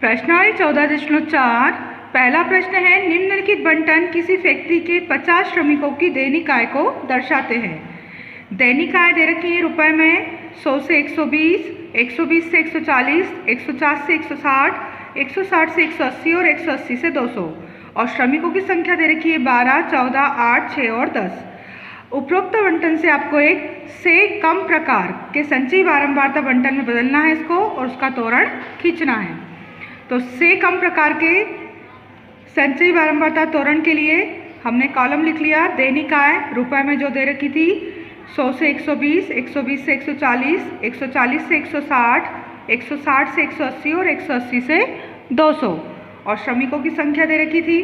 प्रश्नावली 14.4 पहला प्रश्न है, निम्नलिखित बंटन किसी फैक्ट्री के 50 श्रमिकों की दैनिक आय को दर्शाते हैं। दैनिक आय दे रखी है रुपए में 100 से 120, 120 से 140, 150 से 160, 160 से 180 और 180 से 200। और श्रमिकों की संख्या दे रखी है 12, 14, 8, 6 और 10। उपरोक्त बंटन से आपको एक से कम प्रकार के संचयी बारंबारता बंटन में बदलना है इसको और उसका त्वरण खींचना है। तो से कम प्रकार के संचयी बारंबारता त्वरण के लिए हमने कॉलम लिख लिया। दैनिक आय रुपए में जो दे रखी थी 100 से 120, 120 से 140, 140 से 160, 160 से 180 और 180 से 200। और श्रमिकों की संख्या दे रखी थी,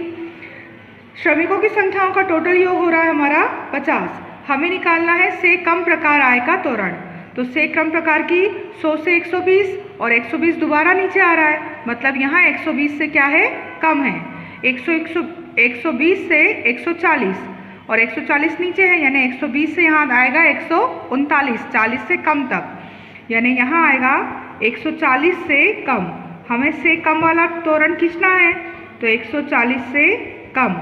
श्रमिकों की संख्याओं का टोटल योग हो रहा है हमारा 50। हमें निकालना है से कम प्रकार आय का त्वरण। तो से कम प्रकार की 100 से 120 और 120 दोबारा नीचे आ रहा है, मतलब यहाँ 120 से क्या है, कम है। 120 से 140 और 140 नीचे है, यानी 120 से यहाँ आएगा 139, 40 से कम तक, यानी यहाँ आएगा 140 से कम। हमें से कम वाला त्वरण खींचना है, तो 140 से कम।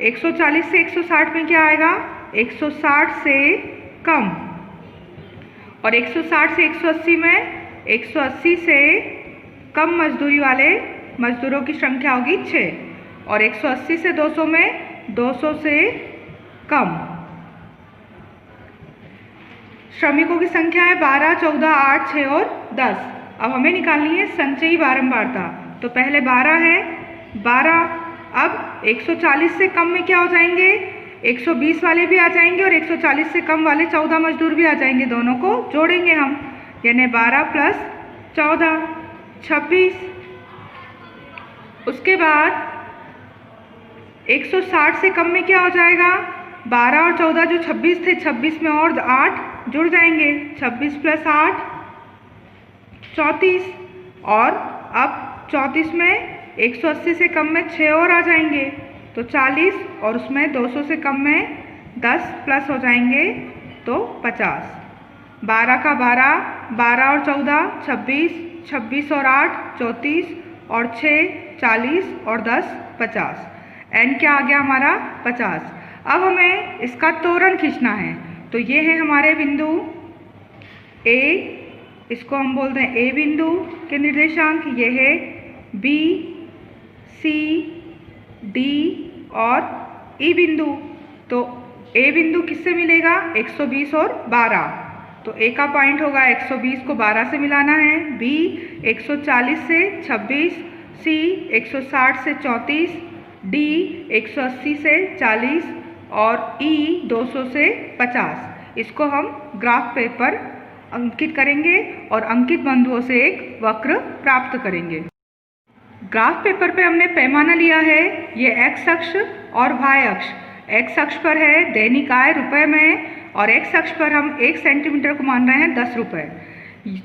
140 से 160 में क्या आएगा, 160 से कम। और 160 से 180 में 180 से कम मजदूरी वाले मजदूरों की संख्या होगी 6। और 180 से 200 में 200 से कम। श्रमिकों की संख्या है 12, 14, 8, 6 और 10। अब हमें निकालनी है संचयी बारंबारता। तो पहले 12 है, 12। अब 140 से कम में क्या हो जाएंगे, 120 वाले भी आ जाएंगे और 140 से कम वाले 14 मजदूर भी आ जाएंगे। दोनों को जोड़ेंगे हम, यानी 12 + 14 26। उसके बाद 160 से कम में क्या हो जाएगा, 12 और 14 जो 26 थे, 26 में और 8 जुड़ जाएंगे, 26 + 8 34। और अब 34 में 180 से कम में 6 और आ जाएंगे, तो 40। और उसमें 200 से कम में 10 प्लस हो जाएंगे, तो 50। 12 का 12, 12 और 14 26, 26 और 8 34 और 6 40 और 10 50। एन क्या आ गया हमारा 50। अब हमें इसका त्वरण खींचना है। तो ये है हमारे बिंदु ए, इसको हम बोलते हैं ए बिंदु के निर्देशांक। ये है बी, सी, डी और ई बिंदु। तो ए बिंदु किससे मिलेगा, 120 और 12। तो ए का पॉइंट होगा 120 को 12 से मिलाना है, बी 140 से 26, सी 160 से 34, डी 180 से 40 और ई 200 से 50। इसको हम ग्राफ पेपर अंकित करेंगे और अंकित बिंदुओं से एक वक्र प्राप्त करेंगे। ग्राफ पेपर पे हमने पैमाना लिया है, ये एक्स अक्ष और वाई अक्ष। एक्स अक्ष पर है दैनिक आय रुपए में और एक्स अक्ष पर हम 1 सेंटीमीटर को मान रहे हैं 10 रुपये।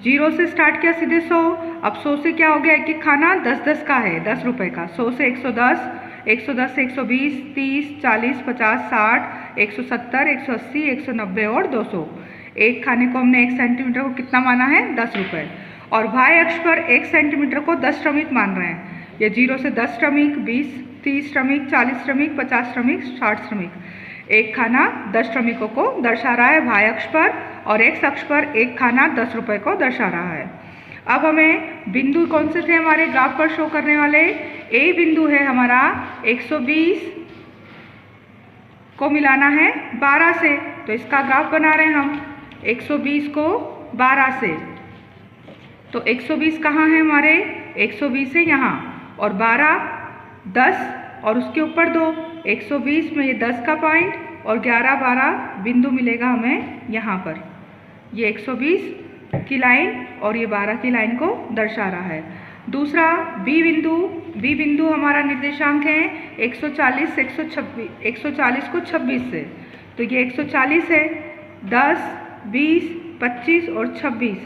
0 से स्टार्ट किया सीधे 100। अब 100 से क्या हो गया, एक एक खाना 10-10 का है, 10 रुपये का। 100 से 110, 110 से 120, 30, 40, 50, 60, 170, 180, 190 और 200। एक खाने को हमने 1 सेंटीमीटर को कितना माना है, 10 रुपये। और वाई अक्ष पर 1 सेंटीमीटर को 10 श्रमिक मान रहे हैं। ये 0 से 10 श्रमिक, 20, 30 श्रमिक, 40 श्रमिक, 50 श्रमिक, 60 श्रमिक। एक खाना 10 श्रमिकों को दर्शा रहा है वाई अक्ष पर, और एक्स अक्ष पर एक खाना 10 रुपये को दर्शा रहा है। अब हमें बिंदु कौन से थे हमारे ग्राफ पर शो करने वाले, ए बिंदु है हमारा 120 को मिलाना है 12 से। तो इसका ग्राफ बना रहे हैं हम 120 को 12 से। तो 120 कहाँ है हमारे, 120 है यहाँ, और 12 10 और उसके ऊपर 2, 120 में ये 10 का पॉइंट और 11 12 बिंदु मिलेगा हमें यहाँ पर। ये 120 की लाइन और ये 12 की लाइन को दर्शा रहा है। दूसरा बी बिंदु, बी बिंदु हमारा निर्देशांक है 140 से 126, 140 को 26 से। तो ये 140 है, 10 20 25 और 26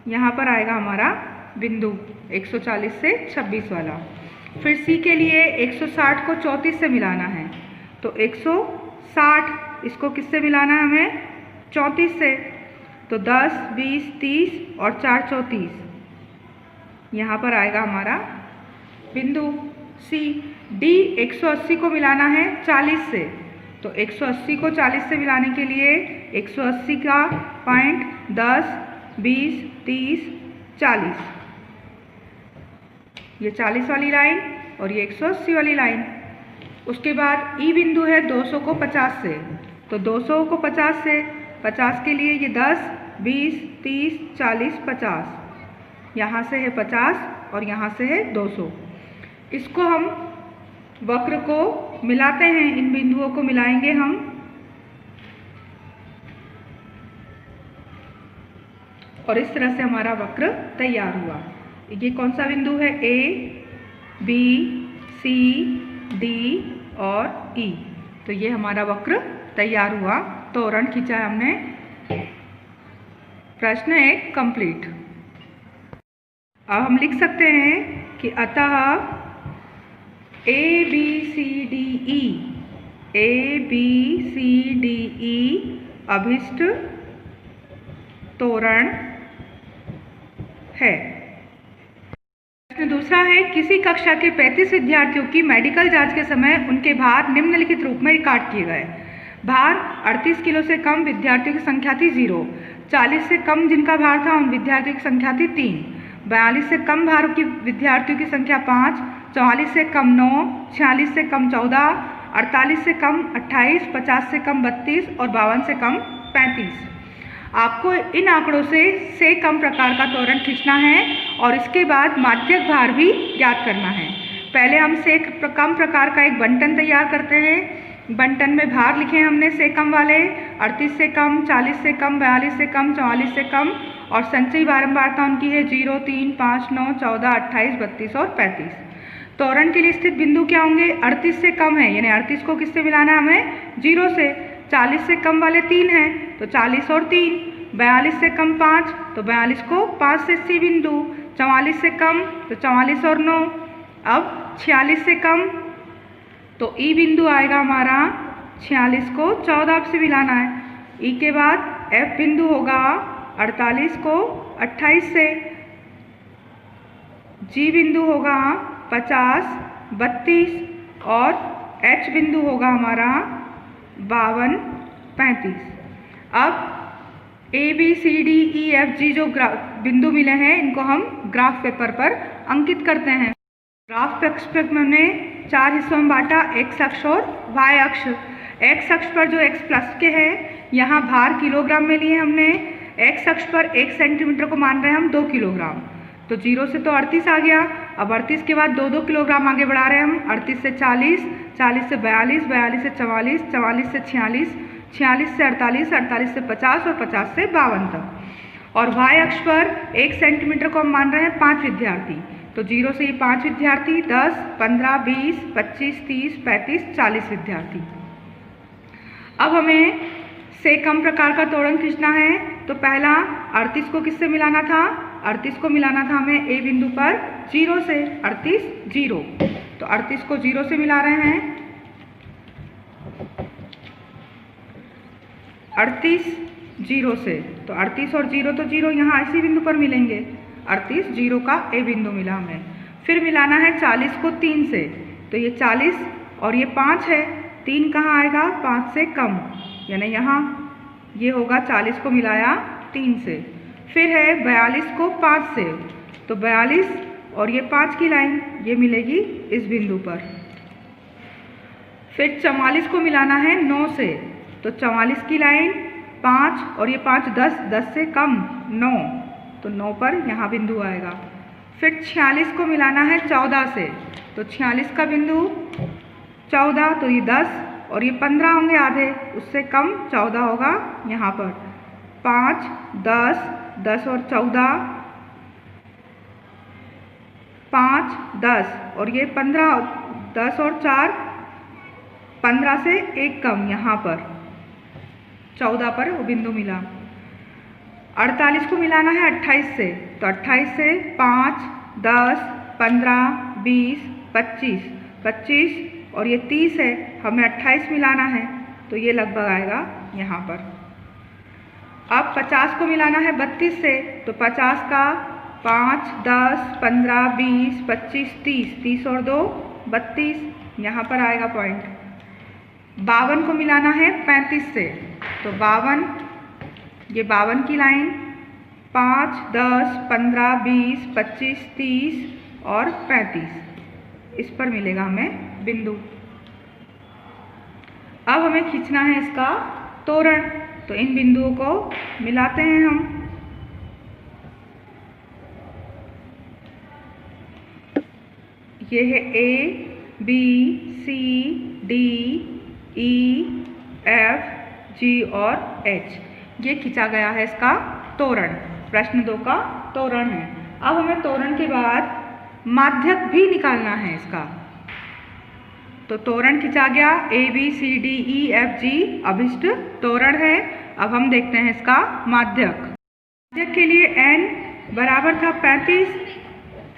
यहाँ पर आएगा हमारा बिंदु 140 से 26 वाला। फिर सी के लिए 160 को 34 से मिलाना है। तो 160 इसको किससे मिलाना है हमें, 34 से। तो 10 20 30 और 4 34। यहाँ पर आएगा हमारा बिंदु सी। डी 180 को मिलाना है 40 से, तो 180 को 40 से मिलाने के लिए 180 का पॉइंट 10, 20, 30, 40, ये 40 वाली लाइन और ये 180 वाली लाइन। उसके बाद ई बिंदु है 200 को 50 से, तो 200 को 50 से, 50 के लिए ये 10, 20, 30, 40, 50, यहाँ से है 50 और यहाँ से है 200। इसको हम वक्र को मिलाते हैं, इन बिंदुओं को मिलाएंगे हम। और इस तरह से हमारा वक्र तैयार हुआ। ये कौन सा बिंदु है? ए, बी, सी, डी और ई। तो ये हमारा वक्र तैयार हुआ, तोरण खींचा है हमने। प्रश्न 1 कंप्लीट। अब हम लिख सकते हैं कि अतः A B C D E, A B C D E अभिष्ट तोरण है। प्रश्न दूसरा है, किसी कक्षा के 35 विद्यार्थियों की मेडिकल जांच के समय उनके भार निम्नलिखित रूप में रिकॉर्ड किए गए। भार 38 किलो से कम विद्यार्थियों की संख्या थी 0, 40 से कम जिनका भार था उन विद्यार्थियों की संख्या थी 3, 42 से कम भार की विद्यार्थियों की संख्या 5, 44 से कम 9, 46 से कम 14, 48 से कम 28, 50 से कम 32 और 52 से कम 35। आपको इन आंकड़ों से कम प्रकार का तोरण खींचना है और इसके बाद माध्यक भार भी ज्ञात करना है। पहले हम से कम प्रकार का एक बंटन तैयार करते हैं। बंटन में भार लिखे हमने से कम वाले, 38 से कम, 40 से कम, 42 से कम, 44 से कम और संचयी बारंबारता उनकी है 0, 3, 5, 9, 14, 28, 32 और 35। तोरण के लिए स्थित बिंदु क्या होंगे? 38 से कम है, यानी 38 को किससे मिलाना है हमें? 0 से। 40 से कम वाले 3 हैं, तो 40 और 3। 42 से कम 5, तो 42 को 5 से सी बिंदु। 44 से कम, तो 44 और 9। अब 46 से कम, तो ई बिंदु आएगा हमारा। 46 को 14 से मिलाना है। ई के बाद एफ बिंदु होगा 48 को 28 से। जी बिंदु होगा 50, 32 और एच बिंदु होगा हमारा 52, 35। अब A B C D E F G जो बिंदु मिले हैं इनको हम ग्राफ पेपर पर अंकित करते हैं। ग्राफ पेपर में हमने 4 हिस्सों में बांटा, एक्स अक्ष और वाई अक्ष। एक्स अक्ष पर जो एक्स प्लस के हैं यहाँ भार किलोग्राम में लिए हमने। एक्स अक्ष पर 1 सेंटीमीटर को मान रहे हैं हम 2 किलोग्राम, तो 0 से तो 38 आ गया। अब 38 के बाद 2-2 किलोग्राम आगे बढ़ा रहे हैं हम। 38 से 40, 40 से 42, 42 से 44, 44 से 46, 46 से 48, 48 से 50 और 50 से 52 तक। और वाई अक्ष पर 1 सेंटीमीटर को हम मान रहे हैं 5 विद्यार्थी, तो 0 से ये 5 विद्यार्थी, 10, 15, 20, 25, 30, 35, 40 विद्यार्थी। अब हमें से कम प्रकार का तोरण खींचना है, तो पहला 38 को किससे मिलाना था? 38 को मिलाना था हमें ए बिंदु पर 0 से। 38, 0, तो 38 को 0 से मिला रहे हैं। 38, 0 से, तो 38 और 0 तो 0 यहाँ इसी बिंदु पर मिलेंगे। 38, 0 का ए बिंदु मिला हमें। फिर मिलाना है 40 को 3 से, तो ये 40 और ये 5 है। 3 कहाँ आएगा? 5 से कम, यानी यहाँ ये होगा 40 को मिलाया 3 से। फिर है 42 को 5 से, तो 42 और ये 5 की लाइन ये मिलेगी इस बिंदु पर। फिर 44 को मिलाना है 9 से, तो 44 की लाइन 5 और ये 5, 10, 10 से कम 9, तो 9 पर यहाँ बिंदु आएगा। फिर 46 को मिलाना है 14 से, तो 46 का बिंदु 14, तो ये 10 और ये 15 होंगे आधे, उससे कम 14 होगा यहाँ पर। 5, 10, 10 और 14, 5, 10 और ये 15, 10 और 4, 15 से 1 कम यहाँ पर 14 पर वो बिंदु मिला। 48 को मिलाना है 28 से, तो 28 से 5, 10, 15, 20, 25, 25 और ये 30 है, हमें 28 मिलाना है, तो ये लगभग आएगा यहाँ पर। अब 50 को मिलाना है 32 से, तो 50 का 5, 10, 15, 20, 25, 30, 30 और 2 32, यहाँ पर आएगा पॉइंट। 52 को मिलाना है 35 से, तो 52, ये 52 की लाइन, 5, 10, 15, 20, 25, 30 और 35, इस पर मिलेगा हमें बिंदु। अब हमें खींचना है इसका तोरण, तो इन बिंदुओं को मिलाते हैं हम। ये है A, B, C, D, E, F, G और H, ये खींचा गया है इसका तोरण। प्रश्न 2 का तोरण है। अब हमें तोरण के बाद माध्यक भी निकालना है इसका। तो तोरण खींचा गया, A, B, C, D, E, F, G अभिष्ट तोरण है। अब हम देखते हैं इसका माध्यक। माध्यक के लिए n बराबर था 35,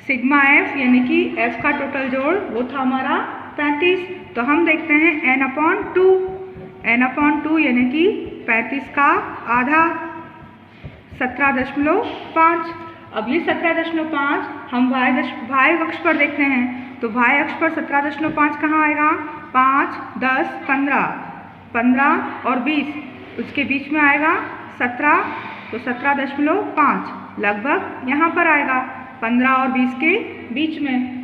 सिग्मा f यानी कि f का टोटल जोड़ वो था हमारा 35। तो हम देखते हैं n/2, n/2 यानी कि 35 का आधा 17.5। अब ये 17.5 हम y अक्ष पर देखते हैं, तो y अक्ष पर 17.5 कहाँ आएगा? 5, 10, 15, 15 और 20, उसके बीच में आएगा 17, तो 17.5 लगभग यहाँ पर आएगा 15 और 20 के बीच में।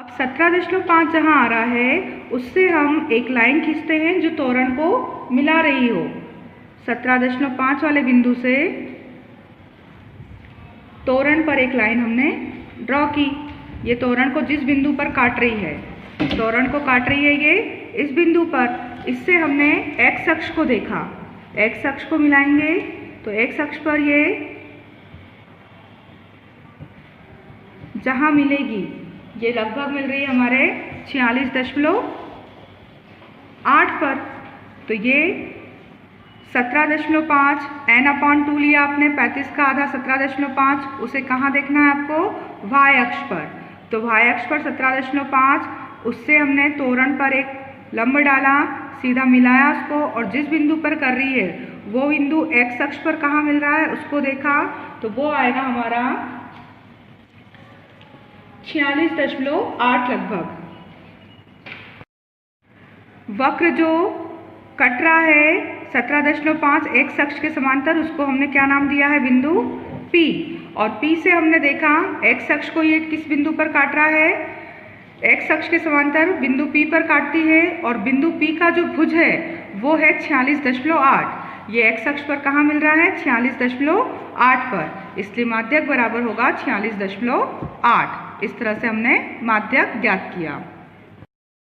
अब 17.5 जहाँ आ रहा है उससे हम एक लाइन खींचते हैं जो तोरण को मिला रही हो। 17.5 वाले बिंदु से तोरण पर एक लाइन हमने ड्रॉ की। ये तोरण को जिस बिंदु पर काट रही है, तोरण को काट रही है ये इस बिंदु पर। इससे हमने x अक्ष को देखा, x अक्ष को मिलाएंगे तो x अक्ष पर ये जहाँ मिलेगी ये लगभग मिल रही है हमारे 46.8 पर। तो ये 17.5 n/2 लिया आपने, 35 का आधा 17.5, उसे कहाँ देखना है आपको? y अक्ष पर। तो y अक्ष पर 17.5, उससे हमने तोरण पर एक लंब डाला, सीधा मिलाया उसको, और जिस बिंदु पर कर रही है वो बिंदु x अक्ष पर कहाँ मिल रहा है उसको देखा, तो वो आएगा हमारा 46.8 लगभग। वक्र जो कट रहा है 17.5 x अक्ष के समांतर, उसको हमने क्या नाम दिया है? बिंदु P। और P से हमने देखा x अक्ष को ये किस बिंदु पर काट रहा है? x अक्ष के समांतर बिंदु P पर काटती है, और बिंदु P का जो भुज है वो है 46.8। ये x अक्ष पर कहाँ मिल रहा है? 46.8 पर, इसलिए माध्यक बराबर होगा 46.8। इस तरह से हमने माध्यक ज्ञात किया।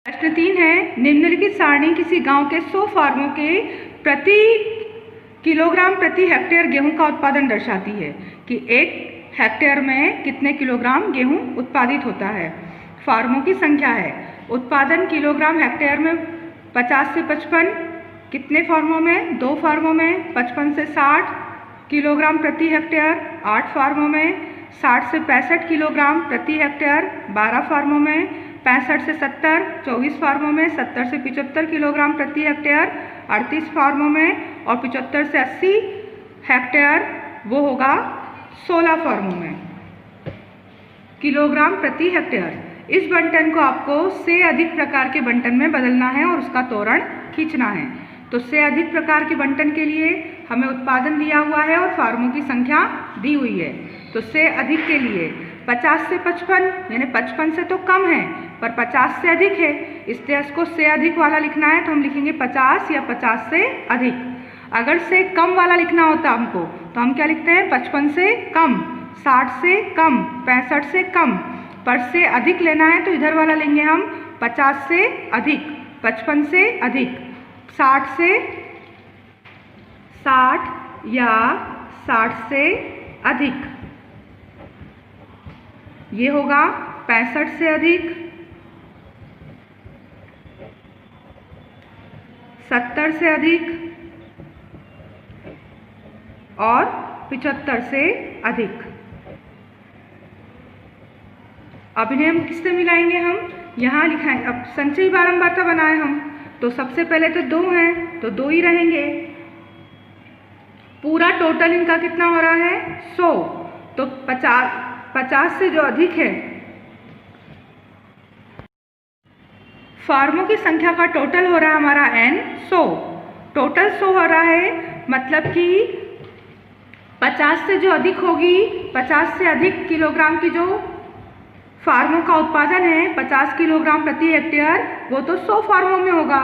प्रश्न 3 है, निम्नलिखित सारणी किसी गांव के 100 फार्मों के प्रति किलोग्राम प्रति हेक्टेयर गेहूं का उत्पादन दर्शाती है कि 1 हेक्टेयर में कितने किलोग्राम गेहूं उत्पादित होता है। फार्मों की संख्या है, उत्पादन किलोग्राम हेक्टेयर में 50 से 55, कितने फार्मों में? 2 फार्मों में। 55 से 60 किलोग्राम प्रति हेक्टेयर 8 फार्मों में। 60 से 65 किलोग्राम प्रति हेक्टेयर 12 फार्मों में। 65 से 70 24 फार्मों में। 70 से 75 किलोग्राम प्रति हेक्टेयर 38 फार्मों में। और 75 से 80 हेक्टेयर वो होगा 16 फार्मों में। किलोग्राम प्रति हेक्टेयर। इस बंटन को आपको से अधिक प्रकार के बंटन में बदलना है और उसका तोरण खींचना है। तो से अधिक प्रकार के बंटन के लिए हमें उत्पादन दिया हुआ है और फार्मों की संख्या दी हुई है। तो से अधिक के लिए 50 से 55 यानी 55 से तो कम है पर 50 से अधिक है, इसलिए इसको से अधिक वाला लिखना है तो हम लिखेंगे 50 या 50 से अधिक। अगर से कम वाला लिखना होता हमको तो हम क्या लिखते हैं? 55 से कम, 60 से कम, 65 से कम। पर से अधिक लेना है तो इधर वाला लेंगे हम 50 से अधिक, 55 से अधिक, 60 से 60 या 60 से अधिक। ये होगा 65 से अधिक, 70 से अधिक और 75 से अधिक। अब इन्हें हम किससे मिलाएंगे? हम यहाँ लिखाएं। अब संचयी बारंबारता बनाए हम, तो सबसे पहले तो 2 हैं तो 2 ही रहेंगे। पूरा टोटल इनका कितना हो रहा है 100, तो 50 से जो अधिक है फार्मों की संख्या का टोटल हो रहा है हमारा n 100, टोटल 100 हो रहा है, मतलब कि 50 से जो अधिक होगी, 50 से अधिक किलोग्राम की जो फार्मों का उत्पादन है 50 किलोग्राम प्रति हेक्टेयर, वो तो 100 फार्मों में होगा।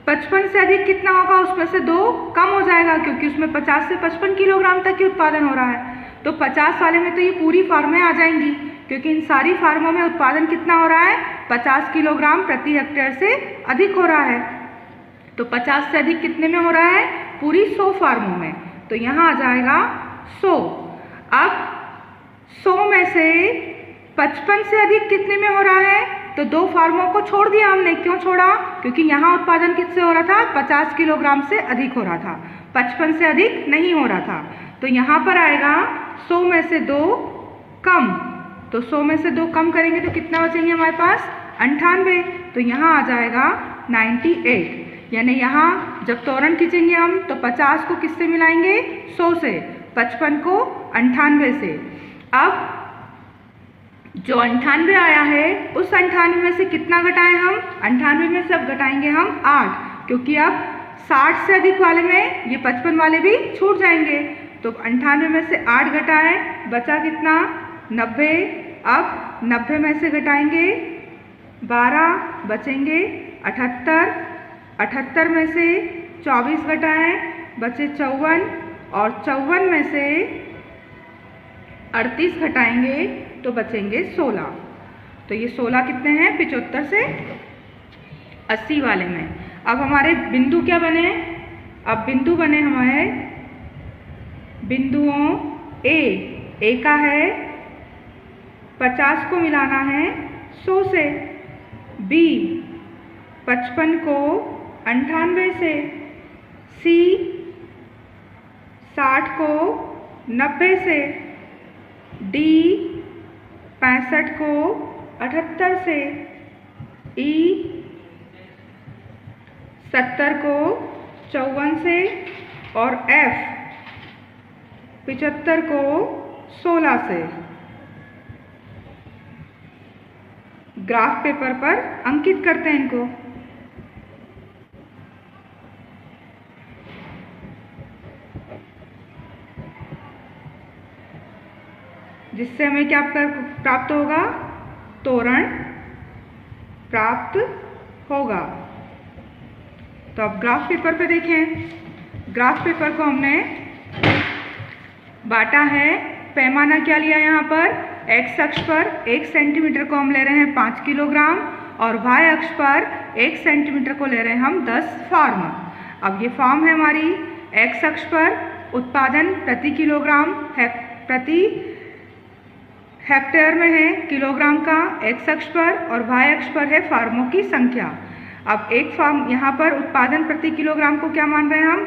55 से अधिक कितना होगा, उसमें से 2 कम हो जाएगा, क्योंकि उसमें 50 से 55 किलोग्राम तक ही उत्पादन हो रहा है। तो 50 वाले में तो ये पूरी फार्में आ जाएंगी, क्योंकि इन सारी फार्मों में उत्पादन कितना हो रहा है 50 किलोग्राम प्रति हेक्टेयर से अधिक हो रहा है। तो 50 से अधिक कितने में हो रहा है, पूरी 100 फार्मों में, तो यहाँ आ जाएगा 100। अब 100 में से 55 से अधिक कितने में हो रहा है, तो 2 फार्मों को छोड़ दिया हमने। क्यों छोड़ा, क्योंकि यहाँ उत्पादन किससे हो रहा था, 50 किलोग्राम से अधिक हो रहा था, 55 से अधिक नहीं हो रहा था। तो यहाँ पर आएगा 100 में से 2 कम, तो 100 में से 2 कम करेंगे तो कितना बचेंगे हमारे पास 98, तो यहाँ आ जाएगा 98। यानी यहाँ जब तोरण खींचेंगे हम तो 50 को किससे मिलाएंगे 100 से, 55 को 98 से। अब जो 98 आया है उस 98 में से कितना घटाएं हम, 98 में से अब घटाएंगे हम 8, क्योंकि अब 60 से अधिक वाले में ये 55 वाले भी छूट जाएंगे। तो 98 में से 8 घटाएं, बचा कितना 90। अब 90 में से घटाएंगे 12, बचेंगे 78। 78 में से 24 घटाएं, बचे 54, और 54 में से 38 घटाएंगे तो बचेंगे 16। तो ये 16 कितने हैं 75 से 80 वाले में। अब हमारे बिंदु क्या बने, अब बिंदु बने हमारे बिंदुओं ए का है 50 को मिलाना है 100 से, बी 55 को 98 से, सी 60 को 90 से, डी 65 को 78 से, ई 70 को 54 से, और एफ 75 को 16 से। ग्राफ पेपर पर अंकित करते हैं इनको। जिससे हमें क्या प्राप्त होगा, तोरण प्राप्त होगा। तो अब ग्राफ पेपर पे देखें। ग्राफ पेपर को हमने बांटा है, पैमाना क्या लिया यहाँ पर, एक्स अक्ष पर 1 सेंटीमीटर को हम ले रहे हैं 5 किलोग्राम, और वाई अक्ष पर 1 सेंटीमीटर को ले रहे हैं हम 10 फार्म। अब ये फॉर्म है हमारी, एक्स अक्ष पर उत्पादन प्रति किलोग्राम प्रति हेक्टेयर में है किलोग्राम का एक्स अक्ष पर, और वाई अक्ष पर है फार्मों की संख्या। अब एक फार्म यहाँ पर उत्पादन प्रति किलोग्राम को क्या मान रहे हैं हम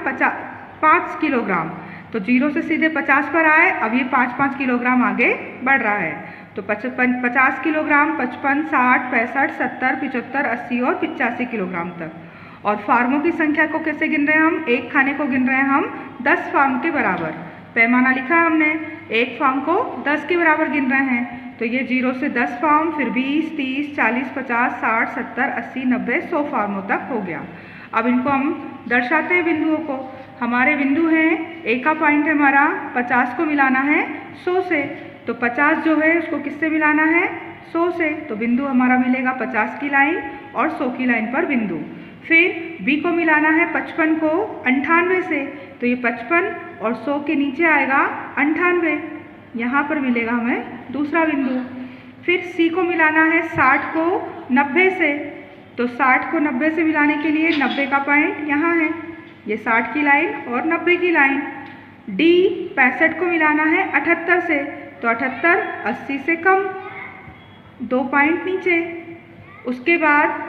5 किलोग्राम, तो 0 से सीधे 50 पर आए। अब ये 5-5 किलोग्राम आगे बढ़ रहा है, तो 50 किलोग्राम, 55, 60, 65, 70, 75, 80 और 85 किलोग्राम तक। और फार्मों की संख्या को कैसे गिन रहे हैं हम, एक खाने को गिन रहे हैं हम 10 फार्म के बराबर। पैमाना लिखा है हमने, एक फार्म को 10 के बराबर गिन रहे हैं। तो ये 0 से 10 फार्म, फिर 20, 30, 40, 50, 60, 70, 80, 90, 100 फार्मों तक हो गया। अब इनको हम दर्शाते हैं बिंदुओं को। हमारे बिंदु हैं, ए का पॉइंट है हमारा 50 को मिलाना है 100 से, तो 50 जो है उसको किससे मिलाना है 100 से, तो बिंदु हमारा मिलेगा 50 की लाइन और 100 की लाइन पर बिंदु। फिर बी को मिलाना है 55 को 98 से, तो ये 55 और 100 के नीचे आएगा 98, यहाँ पर मिलेगा हमें दूसरा बिंदु। फिर सी को मिलाना है 60 को 90 से, तो 60 को 90 से मिलाने के लिए 90 का पॉइंट यहाँ है, ये 60 की लाइन और 90 की लाइन। डी 65 को मिलाना है 78 से, तो 78 80 से कम, 2 पॉइंट नीचे। उसके बाद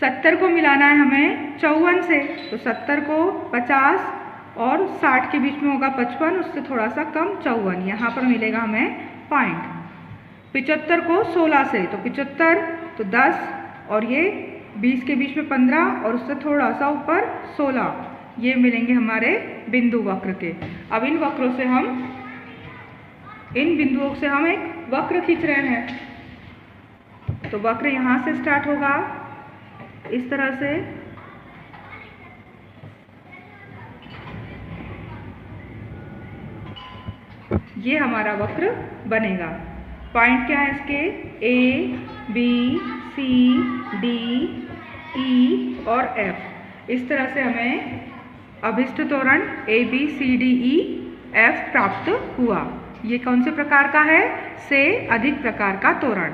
70 को मिलाना है हमें 54 से, तो 70 को 50 और 60 के बीच में होगा 55, उससे थोड़ा सा कम 54, यहाँ पर मिलेगा हमें पॉइंट। 75 को 16 से, तो 75 तो 10 और ये 20 के बीच में 15 और उससे थोड़ा सा ऊपर 16, ये मिलेंगे हमारे बिंदु वक्र के। अब इन बिंदुओं से हम एक वक्र खींच रहे हैं। तो वक्र यहाँ से स्टार्ट होगा इस तरह से, ये हमारा वक्र बनेगा। पॉइंट क्या है इसके? A, B, C, D, E और F। इस तरह से हमें अभिष्ट त्वरण A, B, C, D, E, F प्राप्त हुआ। ये कौन से प्रकार का है? से अधिक प्रकार का त्वरण।